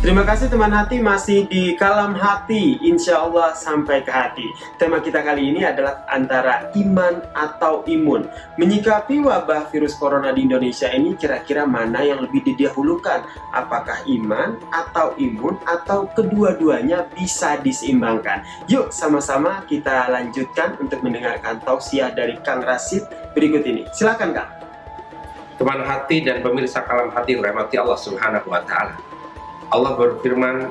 Terima kasih teman hati, masih di Kalam Hati, insya Allah sampai ke hati. Tema kita kali ini adalah antara iman atau imun. Menyikapi wabah virus corona di Indonesia ini, kira-kira mana yang lebih didahulukan? Apakah iman atau imun, atau kedua-duanya bisa diseimbangkan? Yuk sama-sama kita lanjutkan untuk mendengarkan tausiah dari Kang Rasid berikut ini. Silakan Kang. Teman hati dan pemirsa Kalam Hati rahmati Allah Subhanahu wa Ta'ala. Allah berfirman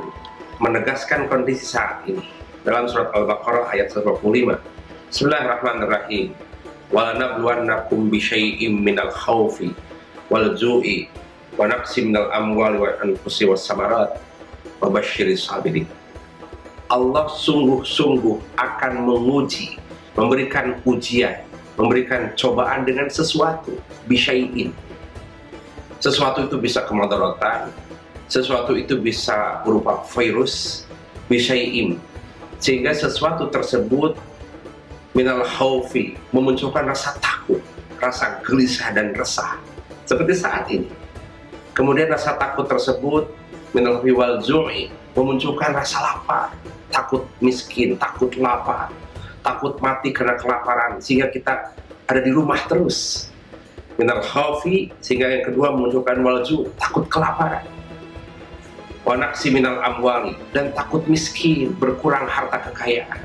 menegaskan kondisi saat ini dalam surat Al-Baqarah ayat 125. Bismillahirrahmanirrahim. Wa lanabluwannakum bisyai'im minal khaufi wal ju'i wa naqsim minal amwali wal anfusi was samarat wa basyiris sabirin. Allah sungguh-sungguh akan menguji, memberikan ujian, memberikan cobaan dengan sesuatu, bisyai'in. Sesuatu itu bisa kemudaratan, sesuatu itu bisa berupa virus, bisyai'in, sehingga sesuatu tersebut minal khaufi, memunculkan rasa takut, rasa gelisah dan resah seperti saat ini. Kemudian rasa takut tersebut minal khaufi wal ju'i, memunculkan rasa lapar, takut miskin, takut lapar, takut mati karena kelaparan, sehingga kita ada di rumah terus. Minal khaufi, sehingga yang kedua memunculkan wal ju', takut kelaparan. Wa naqsi minal amwali, dan takut miskin, berkurang harta kekayaan,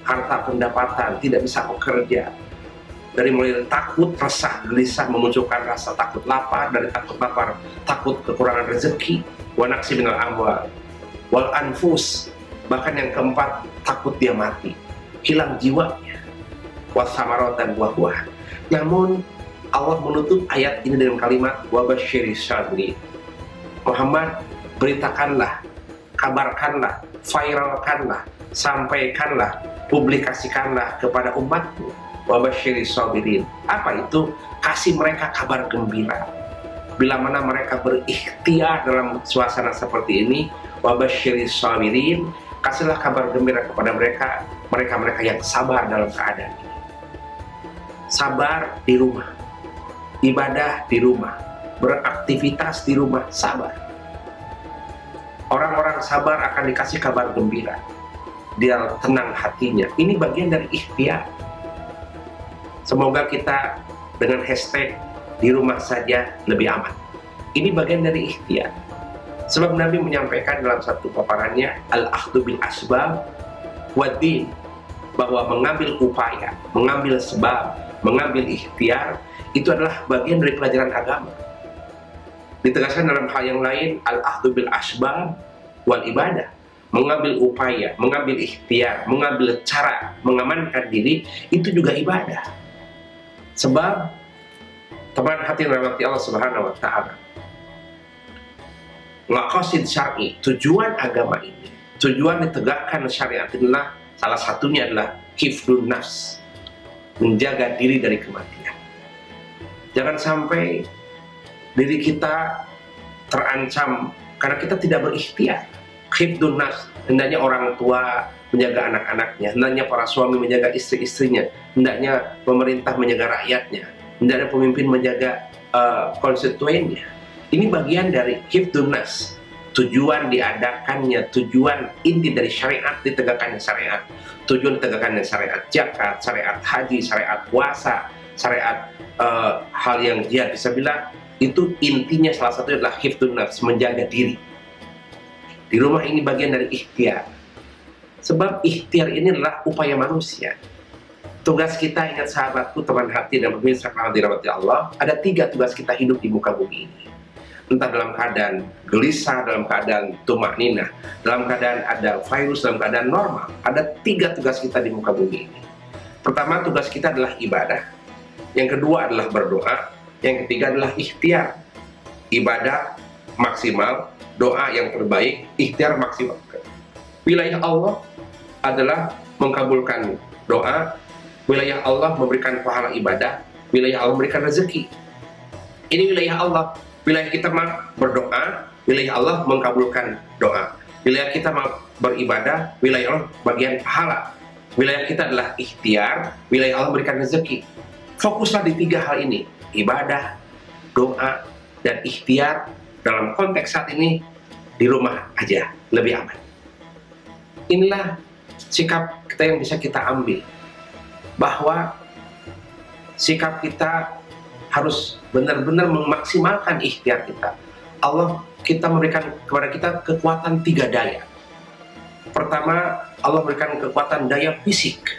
harta pendapatan, tidak bisa bekerja. Dari mulai takut, resah, gelisah, memunculkan rasa takut lapar, dari takut lapar, takut kekurangan rezeki. Wa naqsi minal amwali wal anfus, bahkan yang keempat, takut dia mati, hilang jiwanya. Was samarat, dan buah-buahan. Namun Allah menutup ayat ini dengan kalimat wa basyiris sabirin. Muhammad, beritakanlah, kabarkanlah, viralkanlah, sampaikanlah, publikasikanlah kepada umatmu wa basyiris sabirin. Apa itu? Kasih mereka kabar gembira. Bila mana mereka berikhtiar dalam suasana seperti ini, wa basyiris sabirin, kasihlah kabar gembira kepada mereka, mereka yang sabar dalam keadaan ini. Sabar di rumah, ibadah di rumah, beraktivitas di rumah, sabar. Orang-orang sabar akan dikasih kabar gembira, dia tenang hatinya. Ini bagian dari ikhtiar. Semoga kita dengan hashtag di rumah saja lebih aman, ini bagian dari ikhtiar. Sebab Nabi menyampaikan dalam satu paparannya, al-akhdhu bil asbab wad din, bahwa mengambil upaya, mengambil sebab, mengambil ikhtiar, itu adalah bagian dari pelajaran agama. Ditegaskan dalam hal yang lain, al-akhdhu bil asbab wal ibadah, mengambil upaya, mengambil ikhtiar, mengambil cara mengamankan diri, itu juga ibadah. Sebab teman hati rahmati Allah Subhanahu wa Ta'ala, maqasid syar'i, tujuan agama ini, tujuan ditegakkan syariat inilah salah satunya adalah hifdun nafs, menjaga diri dari kematian. Jangan sampai diri kita terancam karena kita tidak berikhtiar. Hifdun nafs, hendaknya orang tua menjaga anak-anaknya, hendaknya para suami menjaga istri-istrinya, hendaknya pemerintah menjaga rakyatnya, hendaknya pemimpin menjaga konstituennya. Ini bagian dari hifdun nafs. Tujuan diadakannya, tujuan inti dari syariat, ditegakkannya syariat. Tujuan ditegakkannya syariat zakat, syariat haji, syariat puasa, syariat hal yang jihad fisabilillah, itu intinya salah satunya adalah hifdun nafs, menjaga diri. Di rumah ini bagian dari ikhtiar. Sebab ikhtiar ini adalah upaya manusia. Tugas kita, ingat sahabatku, teman hati dan pemirsa yang dirahmati Allah, ada 3 tugas kita hidup di muka bumi ini. Entah dalam keadaan gelisah, dalam keadaan tumakninah, dalam keadaan ada virus, dalam keadaan normal. Ada 3 tugas kita di muka bumi ini. Pertama, tugas kita adalah ibadah. Yang kedua adalah berdoa. Yang ketiga adalah ikhtiar. Ibadah maksimal, doa yang terbaik, ikhtiar maksimal. Wilayah Allah adalah mengabulkan doa, wilayah Allah memberikan pahala ibadah, wilayah Allah memberikan rezeki. Ini wilayah Allah. Wilayah kita berdoa, wilayah Allah mengabulkan doa. Wilayah kita beribadah, wilayah Allah bagian pahala. Wilayah kita adalah ikhtiar, wilayah Allah memberikan rezeki. Fokuslah di 3 hal ini, ibadah, doa, dan ikhtiar. Dalam konteks saat ini, di rumah aja, lebih aman. Inilah sikap kita yang bisa kita ambil, bahwa sikap kita harus benar-benar memaksimalkan ikhtiar kita. Allah kita memberikan kepada kita kekuatan 3 daya. Pertama, Allah berikan kekuatan daya fisik.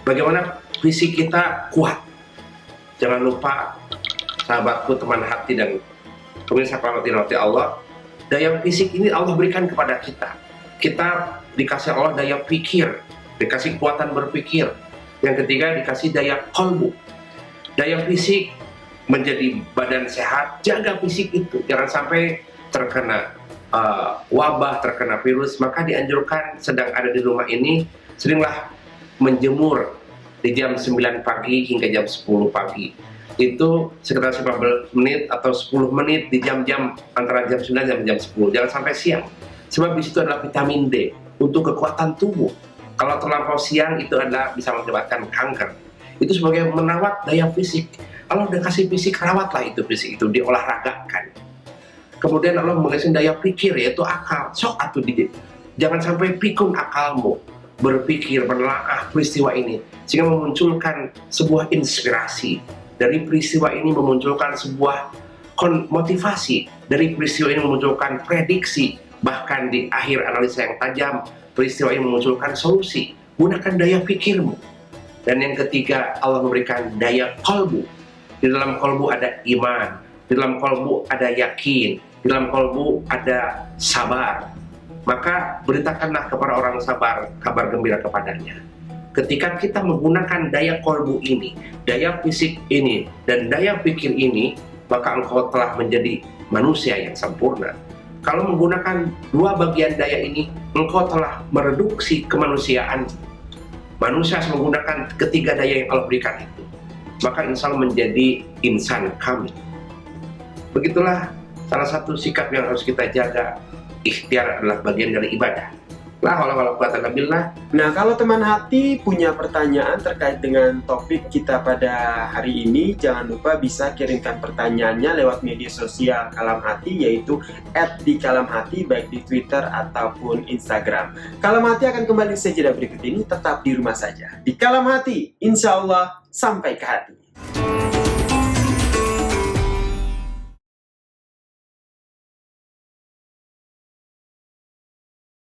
Bagaimana fisik kita kuat. Jangan lupa, sahabatku, teman hati dan pemirsa rahmati Allah, daya fisik ini Allah berikan kepada kita. Kita dikasih Allah daya pikir, dikasih kekuatan berpikir. Yang ketiga, dikasih daya qalbu. Daya fisik menjadi badan sehat, jaga fisik itu, jangan sampai terkena wabah, terkena virus. Maka dianjurkan sedang ada di rumah ini, seringlah menjemur di jam 9 pagi hingga jam 10 pagi. Itu sekitar 15 menit atau 10 menit di jam-jam antara jam 9 dan jam 10. Jangan sampai siang, sebab di situ adalah vitamin D untuk kekuatan tubuh. Kalau terlampau siang itu adalah bisa mengakibatkan kanker. Itu sebagai merawat daya fisik. Allah udah kasih fisik, rawatlah itu fisik itu, diolahragakan. Kemudian Allah mengasih daya pikir, yaitu akal. Sok atuh jangan sampai pikun akalmu berpikir, menelaah peristiwa ini, sehingga memunculkan sebuah inspirasi. Dari peristiwa ini memunculkan sebuah motivasi. Dari peristiwa ini memunculkan prediksi. Bahkan di akhir analisa yang tajam, peristiwa ini memunculkan solusi. Gunakan daya pikirmu. Dan yang ketiga, Allah memberikan daya qalbu. Di dalam kalbu ada iman, di dalam kalbu ada yakin, di dalam kalbu ada sabar. Maka beritakanlah kepada orang sabar kabar gembira kepadanya. Ketika kita menggunakan daya kalbu ini, daya fisik ini, dan daya pikir ini, maka engkau telah menjadi manusia yang sempurna. Kalau menggunakan 2 bagian daya ini, engkau telah mereduksi kemanusiaan. Manusia harus menggunakan ketiga daya yang Allah berikan itu, maka insya Allah menjadi insan kamil. Begitulah salah satu sikap yang harus kita jaga. Ikhtiar adalah bagian dari ibadah. La haula wala quwata illa billah. Nah, kalau teman hati punya pertanyaan terkait dengan topik kita pada hari ini, jangan lupa bisa kirimkan pertanyaannya lewat media sosial Kalam Hati, yaitu @dikalamhati, baik di Twitter ataupun Instagram. Kalam Hati akan kembali sejenak berikut ini, tetap di rumah saja. Di Kalam Hati, insya Allah sampai ke hati.